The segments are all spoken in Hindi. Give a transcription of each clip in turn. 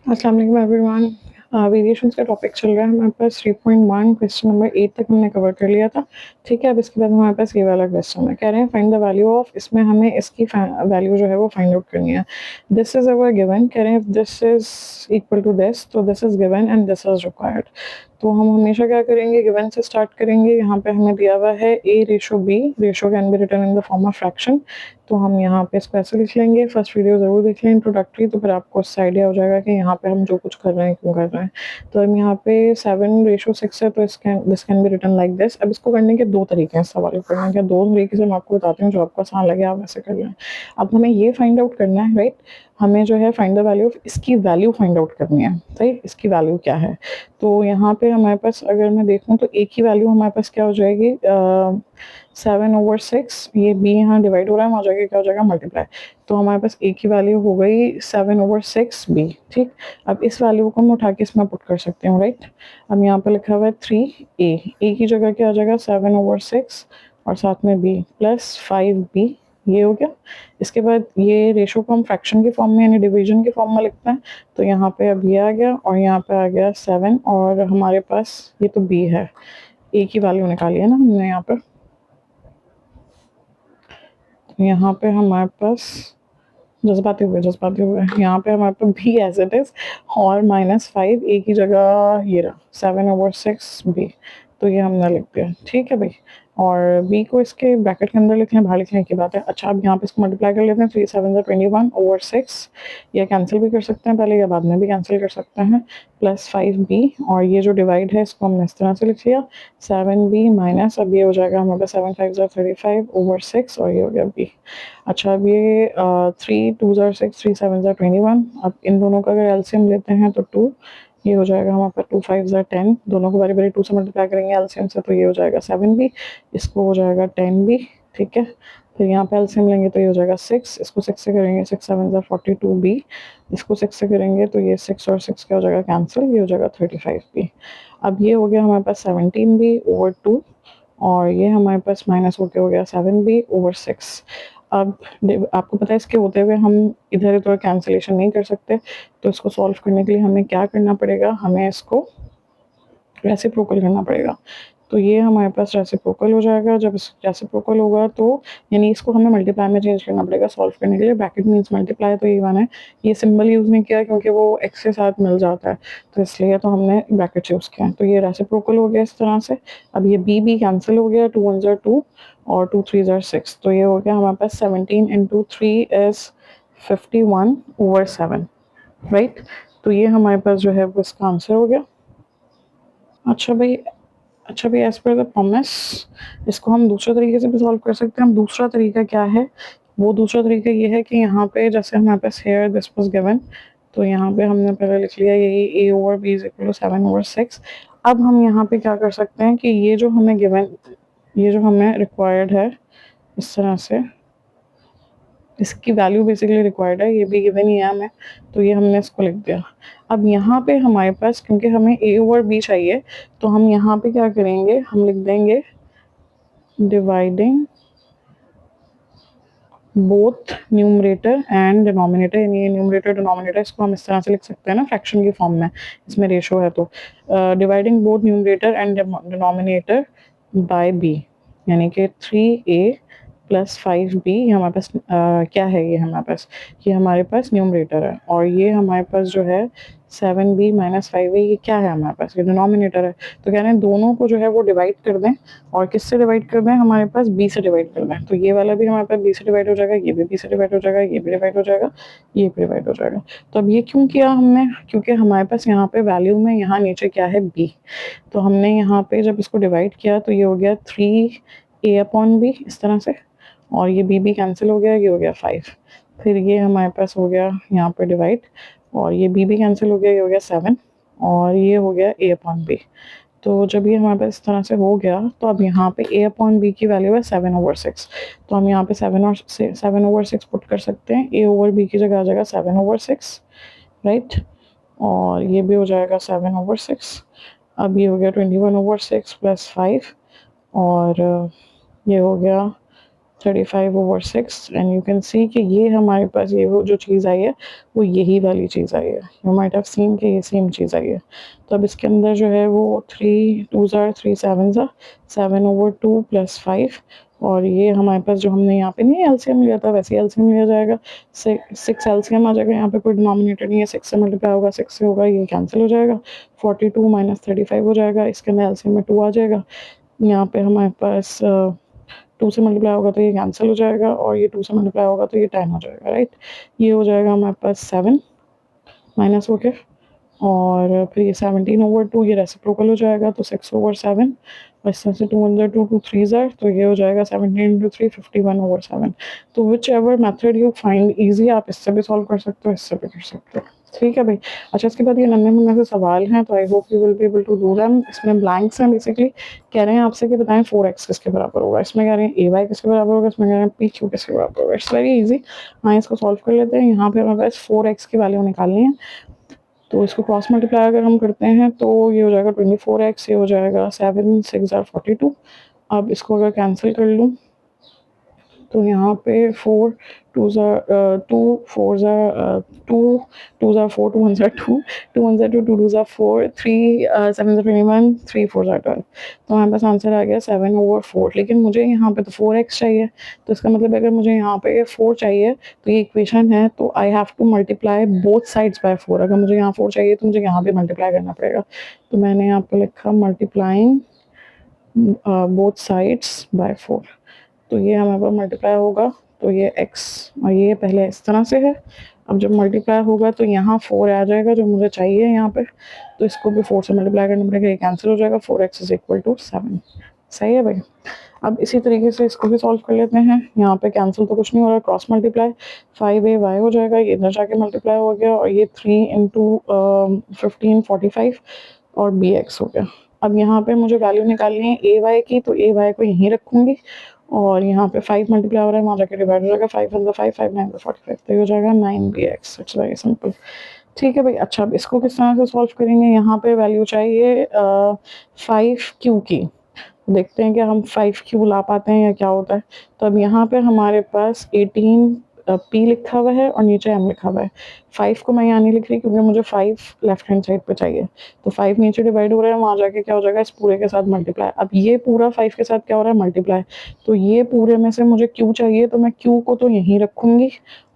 अस्सलाम वालेकुम एवरीवन। वेरिएशंस का टॉपिक चल रहा है हमारे पास 3.1 क्वेश्चन नंबर 8 तक हमने कवर कर लिया था। ठीक है, अब इसके बाद हमारे पास ये वाला क्वेश्चन है, कह रहे हैं फाइंड द वैल्यू ऑफ, इसमें हमें इसकी वैल्यू जो है वो फाइंड आउट करनी है। दिस इज अवर गिवन, कह रहे हैं this is equal to this, तो this is given and this is required. तो हम हमेशा क्या करेंगे, गिवन से स्टार्ट करेंगे। यहाँ पे हमें दिया हुआ है a ratio b, ratio can be written in the form of fraction. तो हम यहाँ पे इसको ऐसे लिख लेंगे। फर्स्ट वीडियो ज़रूर देख लें इंट्रोडक्टरी, तो फिर आपको उससे आइडिया हो जाएगा कि यहाँ पे हम जो कुछ कर रहे हैं क्यों कर रहे हैं। तो हम यहाँ पे 7:6 है, तो this can be written like this. अब इसको करने के दो तरीके हैं, सवाल करने के दो तरीके से मैं आपको बताती हूँ, जो आपको आसान लगे आप वैसे कर लें। अब हमें ये फाइंड आउट करना है, राइट। हमें जो है फाइंड द वैल्यू ऑफ, इसकी वैल्यू फाइंड आउट करनी है, सही। इसकी वैल्यू क्या है, तो यहाँ पे हमारे पास अगर मैं देखूँ तो एक ही वैल्यू हमारे पास क्या हो जाएगी, 7/6। ये b यहाँ डिवाइड हो रहा है, वहाँ जाके क्या हो जाएगा, मल्टीप्लाई। तो हमारे पास एक ही वैल्यू हो गई 7/6b। ठीक, अब इस वैल्यू को हम उठा के इसमें पुट कर सकते हैं, राइट। अब यहाँ पे लिखा हुआ है 3a की जगह क्या आ जाएगा, 7/6 और साथ में b प्लस 5b। ये हो गया। इसके बाद ये रेशो को हम फ्रैक्शन के फॉर्म में यानी डिवीजन के फॉर्म में लिखते हैं। तो यहाँ पे अब ये आ गया और यहाँ पे आ गया 7, और हमारे पास ये तो b है, a की वैल्यू निकाली है ना हमने यहाँ पर। यहाँ पे हमारे पास जज्बाती हुए यहाँ पे हमारे पास भी एज इट इज, और -5 ए की जगह ये रहा 7/6 बी। तो ये हमने लिख दिया, ठीक है भाई। और बी को इसके ब्रैकेट के अंदर लिख लें, बाहर लिखने की बात है। अच्छा, अब यहाँ पे इसको मल्टीप्लाई कर लेते हैं। 3 7 21/6, या कैंसिल भी कर सकते हैं पहले या बाद में भी कैंसिल कर सकते हैं, प्लस 5b। और ये जो डिवाइड है इसको हमने इस तरह से लिख लिया, 7b माइनस, अब ये हो जाएगा हमारे पास 7 5 35/6, और ये हो गया b। अच्छा, अब ये 3 2 6, 3 7 21। अब इन दोनों का अगर एलसीएम लेते हैं तो 2, ये हो जाएगा हमारे पास 2 5 10। दोनों को बारी बारी 2 से मल्टीप्लाई करेंगे एलसीएम से, तो ये हो जाएगा 7b, इसको हो जाएगा 10b। ठीक है, फिर यहाँ पे एलसीएम लेंगे तो ये हो जाएगा 6, इसको 6 से करेंगे 6 7 42b, इसको 6 से करेंगे तो ये 6 और 6 क्या हो जाएगा, कैंसिल, ये हो जाएगा 35b। अब ये हो गया हमारे पास 17b/2, और ये हमारे पास माइनस होके हो गया 7b/6। अब आपको पता है इसके होते हुए हम इधर उधर कैंसिलेशन नहीं कर सकते, तो इसको सॉल्व करने के लिए हमें क्या करना पड़ेगा, हमें इसको रेसिप्रोकल करना पड़ेगा। तो ये हमारे पास रेसिप्रोकल हो जाएगा। जब इस रेसिप्रोकल होगा तो यानी इसको हमें मल्टीप्लाई में चेंज करना पड़ेगा सॉल्व करने के लिए। ब्रैकेट मीन्स मल्टीप्लाई, तो ये वन है। ये सिंबल यूज़ नहीं किया क्योंकि वो एक्स के साथ मिल जाता है, तो इसलिए तो हमने ब्रैकेट यूज़ किया है। तो ये रेसिप्रोकल हो गया इस तरह से। अब ये बी कैंसिल हो गया, 2 1 ज़ा 2 और 2 3 ज़ा 6। तो ये हो गया हमारे पास 17 × 3 इज़ 51/7, राइट। तो ये हमारे पास जो है वो इसका आंसर हो गया। अच्छा भाई, एज पर द प्रॉमिस, इसको हम दूसरे तरीके से भी सॉल्व कर सकते हैं। हम दूसरा तरीका क्या है, वो दूसरा तरीका ये है कि यहाँ पे जैसे हमारे पास हेयर दिस वाज गिवन, तो यहाँ पे हमने पहले लिख लिया यही a/b इज इक्वल टू 7/6। अब हम यहाँ पे क्या कर सकते हैं कि ये जो हमें गिवन, ये जो हमें रिक्वायर्ड है इस तरह से, इसकी वैल्यू बेसिकली रिक्वायर्ड है, ये भी गिवन ही है हमें, तो ये हमने इसको लिख दिया। अब यहाँ पे हमारे पास क्योंकि हमें a/b चाहिए, तो हम यहाँ पे क्या करेंगे, हम लिख देंगे dividing both numerator and denominator. यानी ये न्यूमरेटर डिनोमिनेटर इसको हम इस तरह से लिख सकते हैं ना, फ्रैक्शन की फॉर्म में, इसमें रेशो है। तो dividing both numerator and denominator by b, यानी कि 3a प्लस 5b। ये हमारे पास क्या है, ये हमारे पास, ये हमारे पास न्यूमरेटर है, और ये हमारे पास जो है 7b माइनस 5a, ये क्या है हमारे पास, ये डिनोमिनेटर है। तो कह रहे हैं दोनों को जो है वो डिवाइड कर दें, और किससे डिवाइड कर दें, हमारे पास b से डिवाइड कर दें। तो ये वाला भी हमारे पास b से डिवाइड हो जाएगा, ये भी b से डिवाइड हो जाएगा, ये भी डिवाइड हो जाएगा, ये भी डिवाइड हो जाएगा। तो अब ये क्यों किया हमने, क्योंकि हमारे पास यहाँ पे वैल्यू में यहाँ नीचे क्या है, b। तो हमने यहाँ पे जब इसको डिवाइड किया तो ये हो गया 3a/b इस तरह से, और ये b कैंसिल हो गया, ये हो गया 5। फिर ये हमारे पास हो गया यहाँ पे डिवाइड, और ये b कैंसिल हो गया, ये हो गया 7, और ये हो गया a/b। तो जब ये हमारे पास इस तरह से हो गया, तो अब यहाँ पे a/b की वैल्यू है 7/6। तो हम यहाँ पे 7/6 पुट कर सकते हैं। a/b की जगह आ जाएगा 7/6, राइट। और ये भी हो जाएगा 7/6। अब ये हो गया 21/6 प्लस 5, और ये हो गया 35/6 एंड यू कैन सी कि ये हमारे पास ये वो जो चीज़ आई है वो यही वाली चीज़ आई है। यू माइट हैव सीन कि ये सेम चीज़ आई है। तो अब इसके अंदर जो है वो 3 2 3 7 7/2 + 5 और ये हमारे पास जो हमने यहाँ पे नहीं एलसीएम लिया था वैसे एलसीएम लिया जाएगा। 6 एलसीएम आ जाएगा। यहाँ पे कोई डिनोमिनेटर नहीं है, 6 से मल्टीप्लाई होगा, 6 से होगा, ये कैंसिल हो जाएगा। 42 - 35 हो जाएगा। इसके अंदर एलसीएम में 2 आ जाएगा। यहाँ पे हमारे पास 2 से मल्टीप्लाई होगा तो ये कैंसिल हो जाएगा और ये 2 से मल्टीप्लाई होगा तो ये 10 हो जाएगा, राइट। ये हो जाएगा हमारे पास 7 माइनस होके और फिर ये 17/2 ये रेसिप्रोकल हो जाएगा तो 6/7 और इस तरह से 2 1 2 2 3 तो ये हो जाएगा 17 × 3 51/7। तो which ever method you find easy आप इससे भी सॉल्व कर सकते हो, इससे भी कर सकते हो। ठीक है भाई। अच्छा, इसके बाद ये नन्हे मुन्ने से सवाल हैं तो I hope you will be able to do them. इसमें ब्लैंक्स हैं। बेसिकली कह रहे हैं आपसे कि बताएं 4x किसके बराबर होगा। इसमें कह रहे हैं ay किसके बराबर होगा, इसमें कह रहे हैं pq किसके बराबर होगा। It's very easy. हाँ, इसको सॉल्व कर लेते हैं। यहाँ पे हमारे पास 4x की वैल्यू निकालनी है तो इसको क्रॉस मल्टीप्लाई अगर हम करते हैं तो ये हो जाएगा 24x, ये हो जाएगा 7 6 42। अब इसको अगर कैंसिल कर लूँ तो यहाँ पे 4 2 2 4 2 2 4 2 1 2 2 1 2 2 2 4 3 7 21 3 4 12। तो हमारे पास आंसर आ गया 7/4। लेकिन मुझे यहाँ पे तो 4x चाहिए। तो इसका मतलब अगर मुझे यहाँ पे 4 चाहिए तो ये इक्वेशन है तो I have to multiply both sides by 4। अगर मुझे यहाँ 4 चाहिए तो मुझे यहाँ भी मल्टीप्लाई करना पड़ेगा। तो मैंने यहाँ पे लिखा मल्टीप्लाइंग बोथ साइड्स बाय 4। तो ये हमारे पास मल्टीप्लाई होगा तो ये x और ये पहले इस तरह से है। अब जब मल्टीप्लाई होगा तो यहाँ 4 आ जाएगा जो मुझे चाहिए यहाँ पे। तो इसको भी 4 से मल्टीप्लाई करना पड़ेगा, ये कैंसिल हो जाएगा। 4x = 7। सही है भाई। अब इसी तरीके से इसको भी सॉल्व कर लेते हैं। यहाँ पे कैंसिल तो कुछ नहीं हो रहा, क्रॉस मल्टीप्लाई 5ay हो जाएगा, ये इधर जाके मल्टीप्लाई हो गया और ये 3 × 15 45 और bx हो गया। अब यहाँ पे मुझे वैल्यू निकालनी है ay की, तो ay को यहीं रखूंगी और यहाँ पे 5 मल्टीप्लाई हो रहा है, वहाँ जाके डिवाइड हो जाएगा। 5 × 5 5 9 45 तो ये हो जाएगा 9bx। It's very simple. ठीक है भाई। अच्छा, अब इसको किस तरह से सॉल्व करेंगे। यहाँ पे वैल्यू चाहिए 5q की। देखते हैं कि हम 5q ला पाते हैं या क्या होता है। तो अब यहाँ पे हमारे पास 18 p लिखा हुआ है और नीचे m लिखा हुआ है। 5 को मैं यहाँ नहीं लिख रही क्योंकि मुझे 5 लेफ्ट हैंड साइड पे चाहिए। तो 5 नीचे डिवाइड हो रहा है, वहाँ जाके क्या हो जाएगा, इस पूरे के साथ मल्टीप्लाई। अब ये पूरा 5 के साथ क्या हो रहा है, मल्टीप्लाई। तो ये पूरे में से मुझे q चाहिए तो मैं q को तो यहीं रखूंगी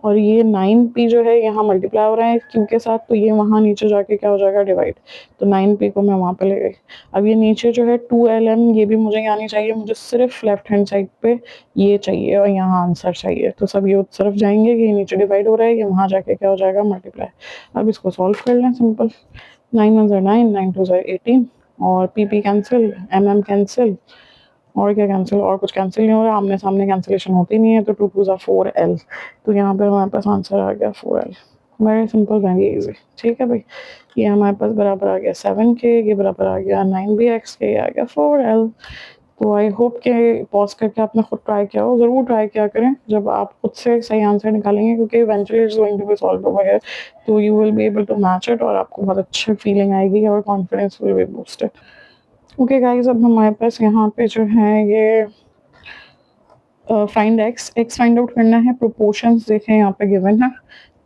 और ये 9p जो है यहाँ मल्टीप्लाई हो रहा है q के साथ, तो ये वहाँ नीचे जाके क्या हो जाएगा, डिवाइड। तो 9p को मैं वहाँ पे ले गई। अब ये नीचे जो है 2lm, ये भी मुझे यहाँ नहीं चाहिए, मुझे सिर्फ लेफ्ट हैंड साइड पे ये चाहिए और यहाँ आंसर चाहिए। तो सब ये उस तरफ जाएंगे कि ये नीचे डिवाइड हो रहा है, ये वहाँ जाके क्या हो जाएगा, मल्टीप्लाई। अब इसको सॉल्व कर लें, सिंपल। 9 1 9 9 2 18 और p कैंसिल, mm कैंसिल और क्या कैंसिल, और कुछ कैंसिल नहीं हो रहा। आमने सामने कैंसिलेशन होती नहीं है। तो 2 2 4l। तो यहाँ पे हमारे पास आंसर आ गया 4l। Very simple, very easy. ठीक है भाई। ये हमारे पास बराबर आ गया 7 के, ये बराबर आ गया 9bx के, ये आ गया 4l। तो आई होप कि पॉज करके आपने खुद ट्राई किया हो। ज़रूर ट्राई किया करें जब आप खुद से सही आंसर निकालेंगे, क्योंकि eventually it's going to be solve over here. तो you will be able to match it और आपको बहुत अच्छी फीलिंग आएगी और confidence will be boosted. Okay guys, अब हमारे पास यहाँ पे जो है ये फाइंड x फाइंड आउट करना है। प्रोपोर्शंस देखें यहाँ पे गिवन है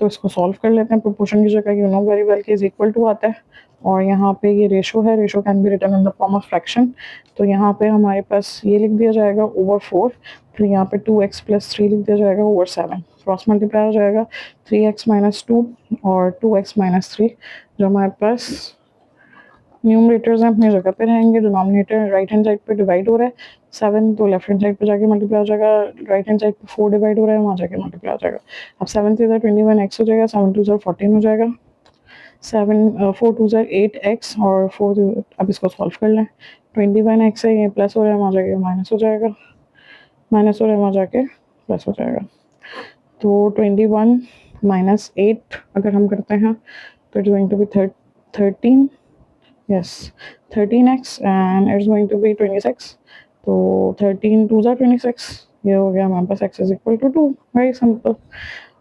तो इसको सॉल्व कर लेते हैं। प्रोपोर्शन की जगह यू नो वेरी वेल कि इज इक्वल टू आता है और यहाँ पे ये रेशो है। Ratio can be written in the form of fraction. तो यहाँ पे हमारे पास ये लिख दिया जाएगा ओवर 4, फिर यहाँ पे 2x + 3 लिख दिया जाएगा ओवर 7। क्रॉस मल्टीप्लाई हो जाएगा 3x - 2 और 2x - 3 जो हमारे पास न्यूमरेटर्स हैं अपनी जगह पे रहेंगे। डिनोमिनेटर राइट हैंड साइड पे डिवाइड हो रहा है 7, तो लेफ्ट हैंड साइड पे जाके मल्टीप्लाई हो जाएगा। राइट हैंड साइड पे 4 डिवाइड हो रहा है, वहाँ जाके मल्टीप्लाई हो जाएगा। अब 7 3 21x हो जाएगा, 7 2 14 हो जाएगा, 4 2 8x और 4 अब इसको सॉल्व कर लें। 21x है, ये प्लस हो रहा है, वहाँ जाके माइनस हो जाएगा, माइनस हो रहा है, वहाँ जाके प्लस हो जाएगा। तो 21 - 8 अगर हम करते हैं तो it is going to be 13, yes, 13x and it's going to be 26। तो 13 2 26, ये हो गया हमारे पास x = 2। Very simple.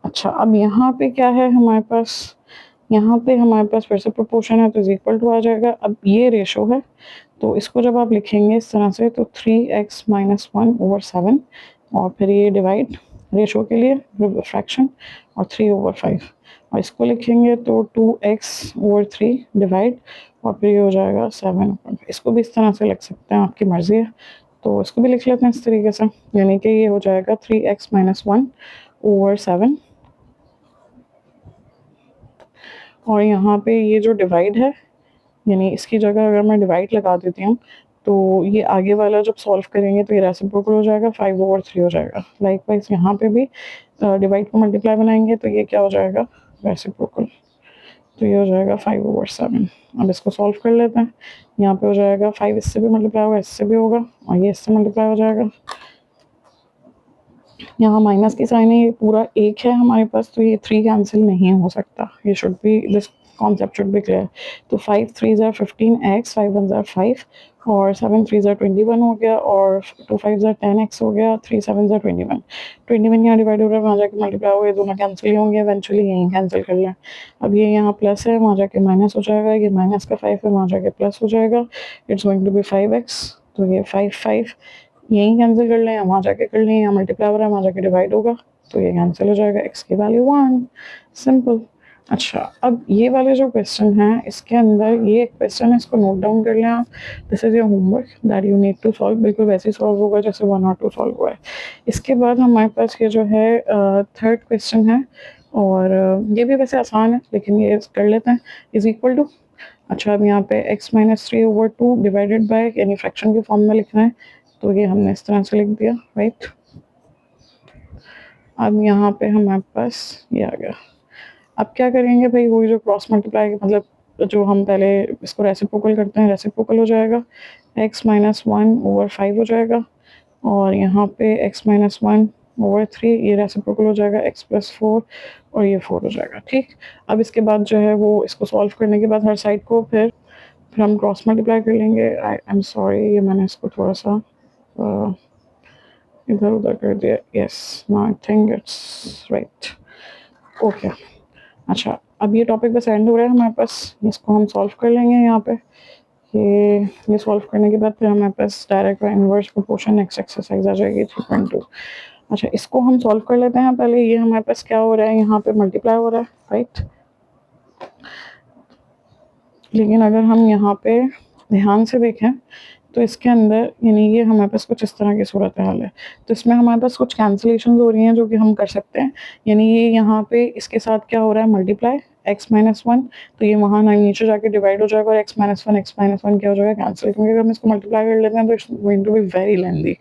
अच्छा, अब यहाँ पे क्या है हमारे पास, यहाँ पे हमारे पास फिर से प्रोपोर्शन है तो इज इक्वल टू आ जाएगा। अब ये रेशो है तो इसको जब आप लिखेंगे इस तरह से तो 3x - 1/7 और फिर ये डिवाइड रेशो के लिए फ्रैक्शन और 3/5 और इसको लिखेंगे तो 2x/3 डिवाइड और फिर ये हो जाएगा 7/5। इसको भी इस तरह से लिख सकते हैं, आपकी मर्ज़ी है। तो इसको भी लिख लेते हैं इस तरीके से, यानी कि ये हो जाएगा 3x-1/7 और यहाँ पे ये जो डिवाइड है, यानी इसकी जगह अगर मैं डिवाइड लगा देती हूँ तो ये आगे वाला जब सॉल्व करेंगे तो ये रेसिप्रोकल हो जाएगा, 5/3 हो जाएगा। लाइकवाइज यहाँ पे भी डिवाइड को मल्टीप्लाई बनाएंगे तो ये क्या हो जाएगा, रेसिप्रोकल। तो ये हो जाएगा 5/7। अब इसको सॉल्व कर लेते हैं। यहाँ पे हो जाएगा 5 इससे भी मल्टीप्लाई होगा, इससे भी होगा और ये इससे मल्टीप्लाई हो जाएगा। यहाँ माइनस की साइन है, ये पूरा एक है हमारे पास, तो ये 3 कैंसिल नहीं हो सकता। ये should be, this concept should be clear. तो 5 3 ज़ा 15x, 5 1 ज़ा 5 और 7 3 ज़ा 21 हो गया और 2 5 ज़ा 10x हो गया, 3 7 ज़ा 21। 21 यहाँ डिवाइड हो रहा है, वहाँ जाके मल्टीप्लाई हो गया, दोनों कैंसिल ही होंगे इवेंचुअली, यहीं कैंसिल कर लें। अब ये यहाँ प्लस है, वहाँ जाके माइनस हो जाएगा, ये माइनस का 5 है, वहाँ जाके प्लस हो जाएगा। It's going to B 5x, तो ये 5 यहीं कैंसिल कर लें, वहाँ जाके कर लें, यहाँ मल्टीप्लाई हो रहा है, वहाँ जाके डिवाइड होगा, तो ये कैंसिल हो जाएगा। x की वैल्यू 1, सिंपल। अच्छा, अब ये वाले जो क्वेश्चन हैं, इसके अंदर ये क्वेश्चन है, इसको नोट डाउन कर लें आप। This is your homework that you need to solve. बिल्कुल वैसे ही सॉल्व होगा जैसे 1 और 2 सॉल्व हुआ है। इसके बाद हमारे पास ये जो है थर्ड क्वेश्चन है और ये भी वैसे आसान है, लेकिन ये कर लेते हैं। इज इक्वल टू, अच्छा अब यहाँ पे x-3/2 डिवाइडेड बाय, यानी फ्रैक्शन के फॉर्म में लिखना है, तो ये हमने इस तरह से लिख दिया, राइट। अब यहाँ पे हमारे पास ये आ गया। अब क्या करेंगे भाई, वही जो क्रॉस मल्टीप्लाई, मतलब जो हम पहले इसको रेसिप्रोकल करते हैं, रेसिप्रोकल हो जाएगा, x-1/5 हो जाएगा और यहाँ पे x-1/3, ये रेसिप्रोकल हो जाएगा x+4 और ये 4 हो जाएगा, ठीक। अब इसके बाद जो है वो इसको सॉल्व करने के बाद हर साइड को फिर हम क्रॉस मल्टीप्लाई कर लेंगे। आई एम सॉरी, ये मैंने इसको थोड़ा सा इधर उधर कर दिया। Yes, now I think it's right, okay. अच्छा, अब ये टॉपिक बस एंड हो रहा है हमारे पास, इसको हम सॉल्व कर लेंगे यहाँ पे। ये सॉल्व करने के बाद फिर हमारे पास डायरेक्ट और इनवर्स प्रोपोर्शन नेक्स्ट एक्सरसाइज आ जाएगी 3.2। अच्छा, इसको हम सॉल्व कर लेते हैं पहले। ये हमारे पास क्या हो रहा है, यहाँ पे मल्टीप्लाई हो रहा है, राइट। लेकिन अगर हम यहाँ पे ध्यान से देखें तो इसके अंदर, यानी ये हमारे पास कुछ इस तरह की सूरत हाल है, तो इसमें हमारे पास कुछ कैंसिलेशन हो रही हैं जो कि हम कर सकते हैं। यानी ये यहाँ पे इसके साथ क्या हो रहा है, मल्टीप्लाई x-1, तो ये वहाँ नीचे जाके डिवाइड हो जाएगा और x-1 क्या हो जाएगा, कैंसिल। क्योंकि अगर हम इसको मल्टीप्लाई कर लेते हैं तो it's going to be very lengthy,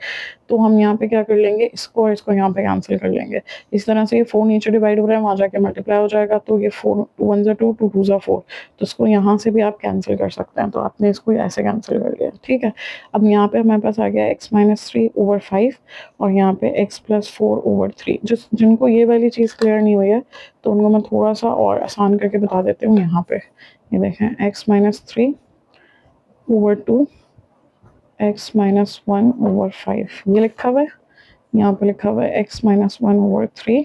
तो हम यहाँ पे क्या कर लेंगे, इसको और इसको यहाँ पे कैंसिल कर लेंगे। इस तरह से ये 4 नीचे डिवाइड हो रहा है, वहाँ जाके मल्टीप्लाई हो जाएगा, तो ये 4 2 1 ज़ा 2 2 2 ज़ा 4, तो इसको यहाँ से भी आप कैंसिल कर सकते हैं। तो आपने इसको ऐसे कैंसिल कर लिया, ठीक है। अब यहाँ पे हमारे पास आ गया x-3/5 और यहाँ पे x+4/3। जिनको ये वाली चीज़ क्लियर नहीं हुई है तो उनको मैं थोड़ा सा और आसान करके बता देती हूँ। यहाँ पे ये देखें, x-3/2 x-1/5 ये लिखा हुआ है, यहाँ पे लिखा हुआ है x-1/3।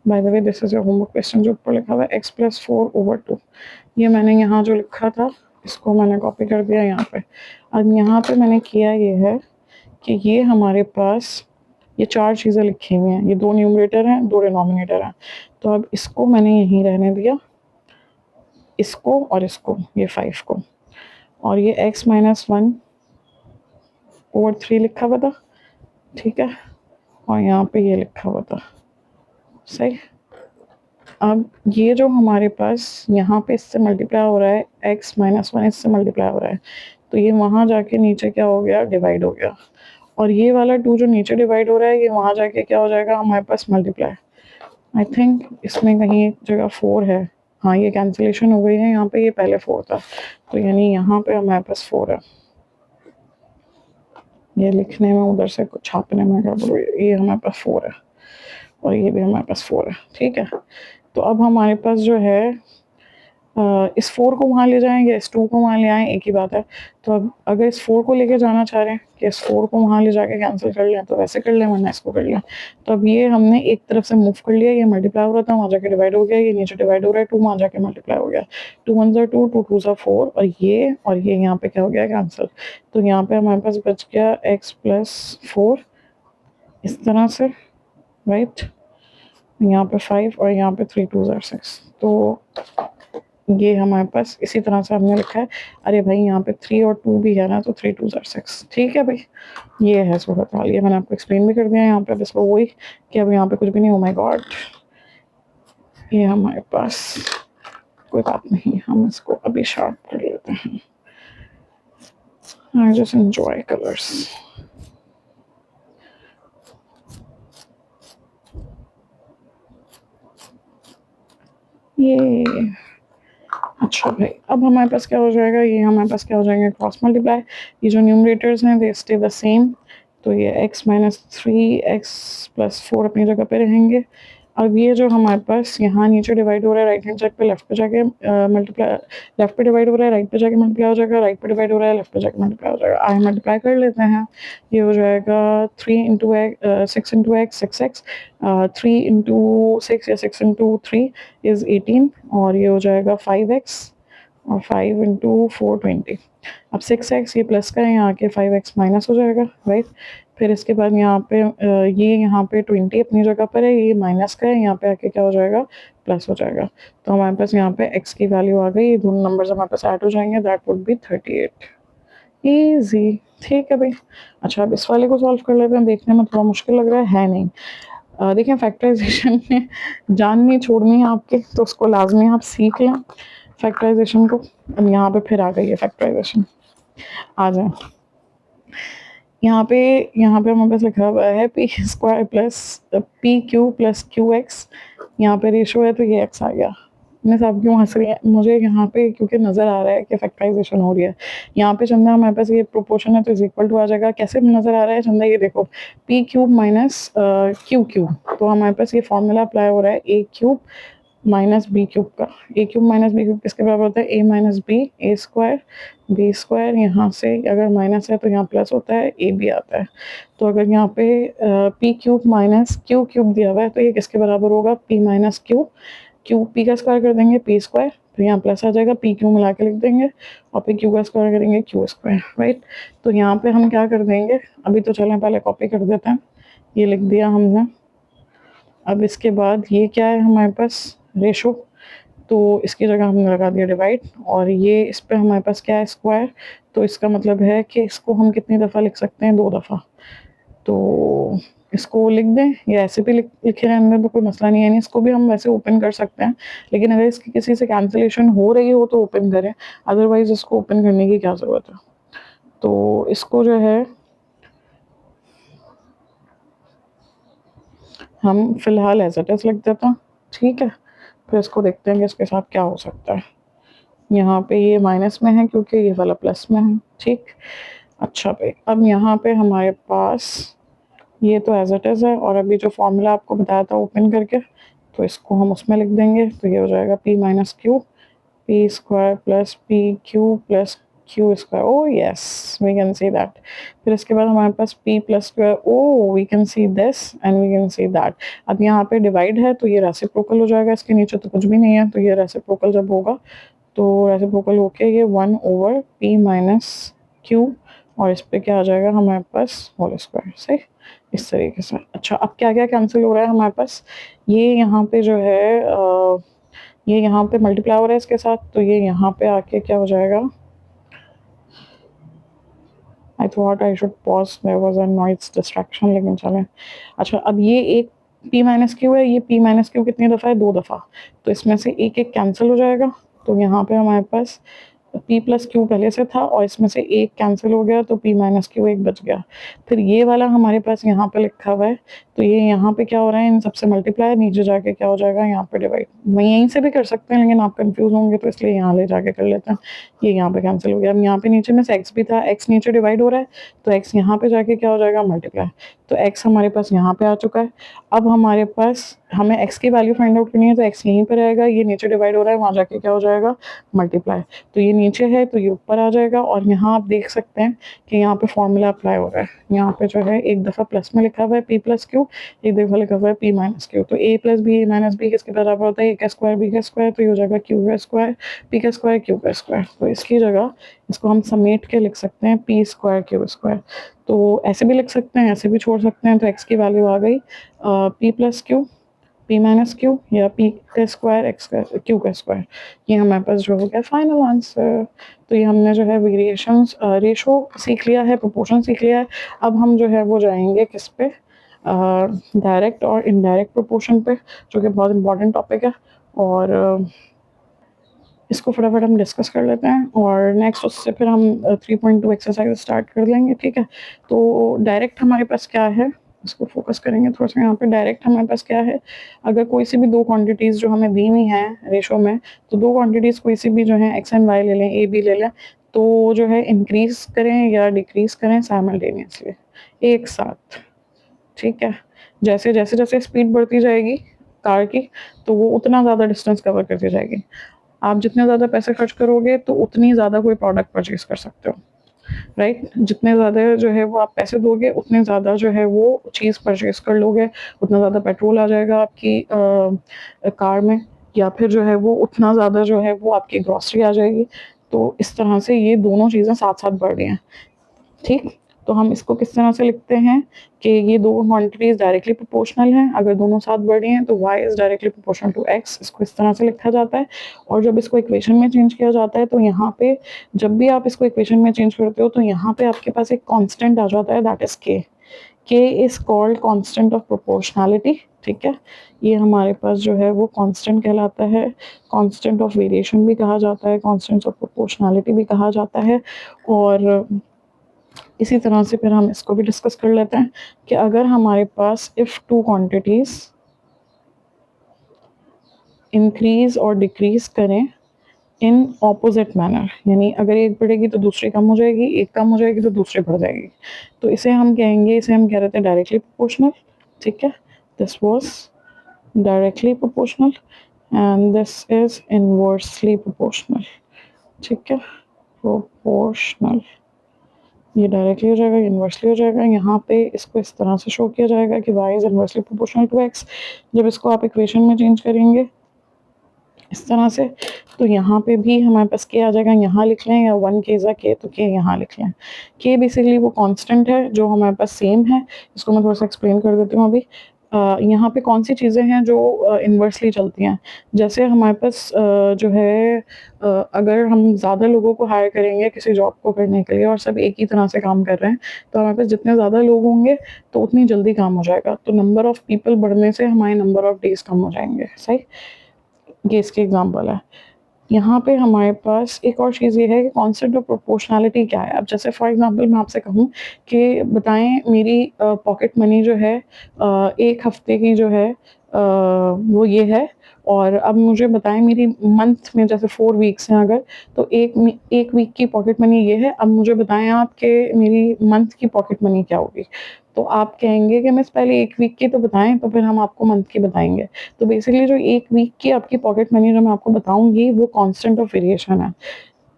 By the way this is your homework question, जो ऊपर लिखा हुआ है x+4/2, ये मैंने यहाँ जो लिखा था इसको मैंने कॉपी कर दिया यहाँ पे। अब यहाँ पे मैंने किया ये है कि ये हमारे पास ये 4 चीज़ें लिखी हुई हैं, ये 2 न्यूमरेटर हैं, 2 डिनोमिनेटर हैं, तो अब इसको मैंने यहीं रहने दिया, इसको और इसको, ये 5 को, और ये x-1/3 लिखा हुआ था, ठीक है, और यहाँ पे ये लिखा हुआ था, सही। अब ये जो हमारे पास यहाँ पे इससे मल्टीप्लाई हो रहा है, x-1 इससे मल्टीप्लाई हो रहा है, तो ये वहाँ जाके नीचे क्या हो गया, डिवाइड हो गया, और ये वाला 2 जो नीचे डिवाइड हो रहा है, ये वहाँ जाके क्या हो जाएगा हमारे पास, मल्टीप्लाई। आई थिंक इसमें कहीं एक जगह 4 है, हाँ ये कैंसिलेशन हो गई है, यहाँ पे ये पहले 4 था, तो यानी यहाँ पे हमारे पास 4 है। ये लिखने में उधर से कुछ छापने में गड़बड़, ये हमारे पास 4 है और ये भी हमारे पास 4 है, ठीक है। तो अब हमारे पास जो है इस 4 को वहाँ ले जाएंगे, इस 2 को वहाँ ले आएँ, एक ही बात है। तो अब अगर इस 4 को लेके जाना चाह रहे हैं कि इस 4 को वहाँ ले जाके कैंसिल कर लें, तो वैसे कर लें, वरना इसको कर लें। तो अब ये हमने एक तरफ से मूव कर लिया, ये मल्टीप्लाई हो रहा था, वहाँ जाके डिवाइड हो गया, ये नीचे डिवाइड हो रहा है, 2 वहाँ जाके मल्टीप्लाई हो गया, 2 1 ज़ा 2 2 2 ज़ा 4 और ये यहाँ पे क्या हो गया, कैंसिल। तो यहाँ पे हमारे पास बच गया x+4 इस तरह से, राइट। यहाँ पे 5 और यहाँ पे 3 2 ज़ार 6, तो ये हमारे पास इसी तरह से हमने लिखा है। अरे भाई यहाँ पे 3 और 2 भी है ना, तो 3 2 ज़ार 6, ठीक है भाई। ये है सूरत हाल, ये मैंने आपको एक्सप्लेन भी कर दिया यहाँ पे। अब इसको वही कि अब यहाँ पे कुछ भी नहीं, ओ माय गॉड। ये हमारे पास कोई बात नहीं, हम इसको अभी शार्प कर लेते हैं। I just enjoy colours. ये अच्छा भाई, अब हमारे पास क्या हो जाएगा, ये हमारे पास क्या हो जाएंगे, क्रॉस मल्टीप्लाई। ये जो न्यूमरेटर्स हैं दे स्टे द सेम, तो ये x माइनस 3 x+4 अपनी जगह पे रहेंगे। अब ये जो हमारे पास यहाँ नीचे डिवाइड हो रहा है राइट हैंड साइड पे, लेफ्ट पे जाके मल्टीप्लाई, लेफ्ट पे डिवाइड हो रहा है राइट पे जाके मल्टीप्लाई हो जाएगा, राइट पे डिवाइड हो रहा है लेफ्ट पे जाके मल्टीप्लाई हो जाएगा। आई मल्टीप्लाई कर लेते हैं। ये हो जाएगा 3 into x 6 into x 6x, 3 into 6 या 6 इंटू 3 इज़ 18, और ये हो जाएगा 5x, और 5 इंटू 4 20। अब 6x ये प्लस का है, यहाँ के 5x माइनस हो जाएगा, राइट। फिर इसके बाद यहाँ पे ये यहाँ पे 20 अपनी जगह पर है, ये माइनस का है, यहाँ पे आके क्या हो जाएगा, प्लस हो जाएगा। तो हमारे पास यहाँ पे x की वैल्यू आ गई, ये दोनों नंबर्स हमारे पास ऐड हो जाएंगे, दैट वुड बी 38। ईजी, ठीक है भाई। अच्छा, अब इस वाले को सॉल्व कर लेते हैं। देखने में थोड़ा मुश्किल लग रहा है नहीं। देखिए फैक्टराइजेशन में जान नहीं छोड़नी है आपके, तो उसको लाजमी आप सीख लें फैक्टराइजेशन को। अब यहाँ पे फिर आ गई है फैक्टराइजेशन, आ जाए। यहाँ पे हमारे पास लिखा हुआ है P square plus P Q plus Q x. यहाँ पे रेशो है तो ये एक्स आ गया। मैं सब क्यों हंस रही है, मुझे यहाँ पे क्योंकि नज़र आ रहा है कि फैक्टराइजेशन हो रही है। यहाँ पे चंदा हमारे पास ये प्रोपोर्शन है तो इज इक्वल टू आ जाएगा। कैसे नज़र आ रहा है चंदा, ये देखो, P cube minus Q cube, तो हमारे पास ये फॉर्मूला अप्लाई हो रहा है ए क्यूब माइनस बी क्यूब का। ए क्यूब माइनस बी क्यूब किसके बराबर होता है, ए माइनस बी, ए स्क्वायर बी स्क्वायर। यहाँ से अगर माइनस है तो यहाँ प्लस होता है, ए भी आता है। तो अगर यहाँ पे P cube minus Q cube दिया हुआ है तो ये किसके बराबर होगा, P minus Q. Q P का स्क्वायर कर देंगे पी स्क्वायर, फिर यहाँ प्लस आ जाएगा, पी क्यू मिला के लिख देंगे, और पी क्यू का स्क्वायर करेंगे क्यू स्क्वायर, राइट। तो यहाँ पे हम क्या कर देंगे, अभी तो चलें पहले कॉपी कर देते हैं। ये लिख दिया हमने। अब इसके बाद ये क्या है हमारे पास, रेशो, तो इसकी जगह हमने लगा दिया डिवाइड, और ये इस पे हमारे पास क्या है, स्क्वायर। तो इसका मतलब है कि इसको हम कितनी दफ़ा लिख सकते हैं, 2 दफ़ा। तो इसको लिख दें या ऐसे भी लिखे रहने दें तो कोई मसला नहीं है। नहीं, इसको भी हम वैसे ओपन कर सकते हैं, लेकिन अगर इसकी किसी से कैंसिलेशन हो रही हो तो ओपन करें, अदरवाइज इसको ओपन करने की क्या ज़रूरत है। तो इसको जो है हम फिलहाल एज इट इज़ लिख देते हैं, ठीक है। फिर इसको देखते हैं कि इसके साथ क्या हो सकता है। यहाँ पे ये माइनस में है क्योंकि ये वाला प्लस में है, ठीक। अच्छा भाई, अब यहाँ पे हमारे पास ये तो एज इट इज़ है, और अभी जो फॉर्मूला आपको बताया था ओपन करके, तो इसको हम उसमें लिख देंगे। तो ये हो जाएगा P minus Q, P square plus P Q plus Q square. Oh yes, we can see that. फिर इसके बाद हमारे पास P plus square, oh we can see this and we can see that. अब यहाँ पे डिवाइड है तो ये रेसिप्रोकल हो जाएगा, इसके नीचे तो कुछ भी नहीं है, तो ये रेसिप्रोकल जब होगा तो रेसिप्रोकल होके ये 1 ओवर पी माइनस क्यू, और इस पे क्या आ जाएगा हमारे पास, होल स्क्वायर, सही, इस तरीके से। अच्छा, अब क्या क्या कैंसिल हो रहा है हमारे पास, ये यहाँ पे जो है ये यहाँ पे मल्टीप्लाई हो रहा है इसके साथ, तो ये यहाँ पे आके क्या हो जाएगा, I thought I should pause, there was a noise distraction, लेकिन चलें। अच्छा, अब ये एक पी माइनस क्यू है, ये पी माइनस क्यू कितनी दफ़ा है, 2 दफ़ा, तो इसमें से एक एक कैंसिल हो जाएगा। तो यहाँ पे हमारे पास पी प्लस क्यू पहले से था, और इसमें से एक कैंसिल हो गया तो पी माइनस क्यू एक बच गया। फिर ये वाला हमारे पास यहाँ पे लिखा हुआ है, तो ये यहाँ पे क्या हो रहा है, इन सबसे मल्टीप्लाई, नीचे जाके क्या हो जाएगा, यहाँ पे डिवाइड। वहीं यहीं से भी कर सकते हैं, लेकिन आप कंफ्यूज होंगे तो इसलिए यहाँ ले जाके कर लेते हैं। ये यहाँ पे कैंसिल हो गया। अब यहाँ पे नीचे में से एक्स भी था, एक्स नीचे डिवाइड हो रहा है, तो एक्स यहाँ पे जाके क्या हो जाएगा, मल्टीप्लाई। तो एक्स हमारे पास यहाँ पे आ चुका है। अब हमारे पास हमें एक्स की वैल्यू फाइंड आउट करनी है, तो एक्स यहीं पर रहेगा, ये नीचे डिवाइड हो रहा है, वहाँ जाके क्या हो जाएगा, मल्टीप्लाई। तो ये नीचे है तो ये ऊपर आ जाएगा, और यहाँ आप देख सकते हैं कि यहाँ पे फॉर्मूला अप्लाई हो रहा है। यहाँ पे जो है एक दफ़ा प्लस में लिखा हुआ है p प्लस क्यू, एक दफ़ा लिखा हुआ है p माइनस क्यू। तो a plus B, a minus B किसके बराबर होता है? a का स्क्वायर b का स्क्वायर, तो ये हो जाएगा q का स्क्वायर p का स्क्वायर q का स्क्वायर। तो इसकी जगह इसको हम समेट के लिख सकते हैं p स्क्वायर q स्क्वायर। तो ऐसे भी लिख सकते हैं, ऐसे भी छोड़ सकते हैं। तो x की वैल्यू आ गई p plus Q, p minus Q, या p का स्क्वायर x का q का स्क्वायर। ये हमारे पास जो हो गया फाइनल आंसर। तो ये हमने जो है वेरिएशंस, रेशो सीख लिया है, प्रोपोर्शन सीख लिया है। अब हम जो है वो जाएंगे किस पे? डायरेक्ट और इनडायरेक्ट प्रोपोर्शन पे, जो कि बहुत इंपॉर्टेंट टॉपिक है। और इसको फटाफट हम डिस्कस कर लेते हैं, और नेक्स्ट उससे फिर हम 3.2 एक्सरसाइज स्टार्ट कर लेंगे, ठीक है। तो डायरेक्ट हमारे पास क्या है, इसको फोकस करेंगे थोड़ा सा यहाँ पे। डायरेक्ट हमारे पास क्या है? अगर कोई सी भी दो क्वांटिटीज़ जो हमें दी हुई हैं रेशो में, तो दो क्वांटिटीज़ कोई सी भी जो है एक्स एंड वाई ले लें, ए बी ले लें, तो जो है इंक्रीज करें या डिक्रीज करें साइमल्टेनियसली, एक साथ, ठीक है। जैसे जैसे जैसे स्पीड बढ़ती जाएगी कार की, तो वो उतना ज़्यादा डिस्टेंस कवर करती जाएगी। आप जितने ज़्यादा पैसे खर्च करोगे तो उतनी ज़्यादा कोई प्रोडक्ट परचेज कर सकते हो, राइट। जितने ज़्यादा जो है वो आप पैसे दोगे, उतने ज़्यादा जो है वो चीज़ परचेज कर लोगे, उतना ज़्यादा पेट्रोल आ जाएगा आपकी कार में, या फिर जो है वो उतना ज़्यादा जो है वो आपकी ग्रॉसरी आ जाएगी। तो इस तरह से ये दोनों चीज़ें साथ साथ बढ़ रही हैं, ठीक। तो हम इसको किस तरह से लिखते हैं कि ये दो क्वांटिटीज डायरेक्टली प्रोपोर्शनल हैं, अगर दोनों साथ बढ़ रही हैं तो y is directly proportional to x, इसको इस तरह से लिखा जाता है। और जब इसको इक्वेशन में चेंज किया जाता है, तो यहाँ पे जब भी आप इसको इक्वेशन में चेंज करते हो, तो यहाँ पे आपके पास एक कांस्टेंट आ जाता है, that is k is called constant of proportionality, ठीक है। ये हमारे पास जो है वो कांस्टेंट कहलाता है, कांस्टेंट ऑफ वेरिएशन भी कहा जाता है, कांस्टेंट ऑफ प्रोपोर्शनैलिटी भी कहा जाता है। और इसी तरह से फिर हम इसको भी डिस्कस कर लेते हैं कि अगर हमारे पास इफ़ टू क्वांटिटीज़ इंक्रीज और डिक्रीज करें इन ऑपोजिट मैनर, यानी अगर एक बढ़ेगी तो दूसरी कम हो जाएगी, एक कम हो जाएगी तो दूसरी बढ़ जाएगी, तो इसे हम कहेंगे, इसे हम कह रहे थे डायरेक्टली प्रोपोर्शनल, ठीक है। This was directly proportional and this is inversely proportional, ठीक है। प्रोपोर्शनल, ये डायरेक्टली हो जाएगा, इन्वर्सली हो जाएगा। यहाँ पे इसको इस तरह से शो किया जाएगा कि y is inversely proportional to x। जब इसको आप इक्वेशन में चेंज करेंगे इस तरह से, तो यहाँ पे भी हमारे पास k आ जाएगा, यहाँ लिख लें, या 1 k ज़ा k, तो k यहाँ लिख लें। k बेसिकली वो कांस्टेंट है जो हमारे पास सेम है। इसको मैं थोड़ा सा एक्सप्लेन कर देती हूँ अभी। यहाँ पे कौन सी चीज़ें हैं जो इन्वर्सली चलती हैं? जैसे हमारे पास जो है अगर हम ज़्यादा लोगों को हायर करेंगे किसी जॉब को करने के लिए, और सब एक ही तरह से काम कर रहे हैं, तो हमारे पास जितने ज़्यादा लोग होंगे तो उतनी जल्दी काम हो जाएगा। तो नंबर ऑफ़ पीपल बढ़ने से हमारे नंबर ऑफ़ डेज़ कम हो जाएंगे, सही। ये इसकी एग्जांपल है। यहाँ पे हमारे पास एक और चीज़ ये है कि कॉन्सेप्ट ऑफ प्रोपोर्शनैलिटी क्या है। अब जैसे फॉर एग्जांपल मैं आपसे कहूँ कि बताएं मेरी पॉकेट मनी जो है एक हफ्ते की जो है वो ये है, और अब मुझे बताएं मेरी मंथ में, जैसे 4 वीक्स हैं अगर, तो एक वीक की पॉकेट मनी ये है। अब मुझे बताएं आप कि मेरी मंथ की पॉकेट मनी क्या होगी। तो आप कहेंगे कि मिस पहले एक वीक की तो बताएं, तो फिर हम आपको मंथ की बताएंगे। तो बेसिकली जो एक वीक की आपकी पॉकेट मनी जो मैं आपको बताऊंगी वो कांस्टेंट ऑफ वेरिएशन है,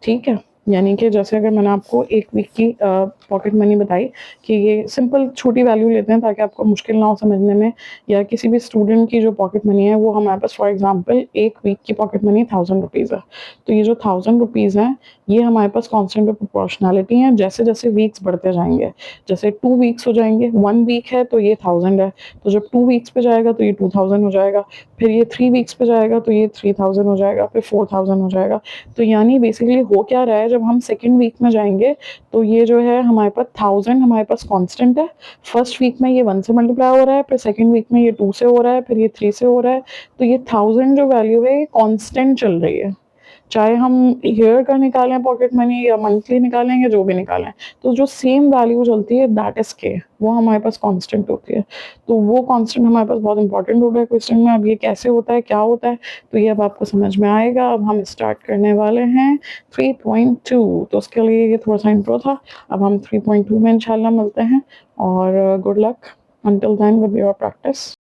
ठीक है। यानी कि जैसे अगर मैंने आपको एक वीक की पॉकेट मनी बताई कि ये सिंपल छोटी वैल्यू लेते हैं ताकि आपको मुश्किल ना हो समझने में, या किसी भी स्टूडेंट की जो पॉकेट मनी है वो हमारे पास फॉर एग्जांपल एक वीक की पॉकेट मनी 1000 रुपीज़ है। तो ये जो 1000 रुपीज़ हैं ये हमारे पास कांस्टेंट ऑफ प्रोपोर्शनैलिटी है। जैसे जैसे वीक्स बढ़ते जाएंगे, जैसे 2 वीक्स हो जाएंगे, 1 वीक है तो ये 1000 है, तो जब 2 वीक्स पे जाएगा तो ये 2000 हो जाएगा, फिर ये 3 वीक्स पे जाएगा तो ये 3000 हो जाएगा, फिर 4000 हो जाएगा। तो यानी बेसिकली हो क्या रहा है, जब हम सेकंड वीक में जाएंगे तो ये जो है हमारे पास 1000 हमारे पास कांस्टेंट है। फर्स्ट वीक में ये 1 से मल्टीप्लाई हो रहा है, फिर सेकंड वीक में ये 2 से हो रहा है, फिर ये 3 से हो रहा है। तो ये 1000 जो वैल्यू है ये कांस्टेंट चल रही है, चाहे हम ईयर का निकालें पॉकेट मनी या मंथली निकालें या जो भी निकालें, तो जो सेम वैल्यू चलती है दैट इज के, वो हमारे पास कांस्टेंट होती है। तो वो कांस्टेंट हमारे पास बहुत इंपॉर्टेंट होता है क्वेश्चन में। अब ये कैसे होता है, क्या होता है, तो ये अब आपको समझ में आएगा। अब हम स्टार्ट करने वाले हैं 3.2। तो उसके लिए ये थोड़ा सा इंट्रो था। अब हम 3.2 में इंशाल्लाह मिलते हैं, और good luck until then with your practice।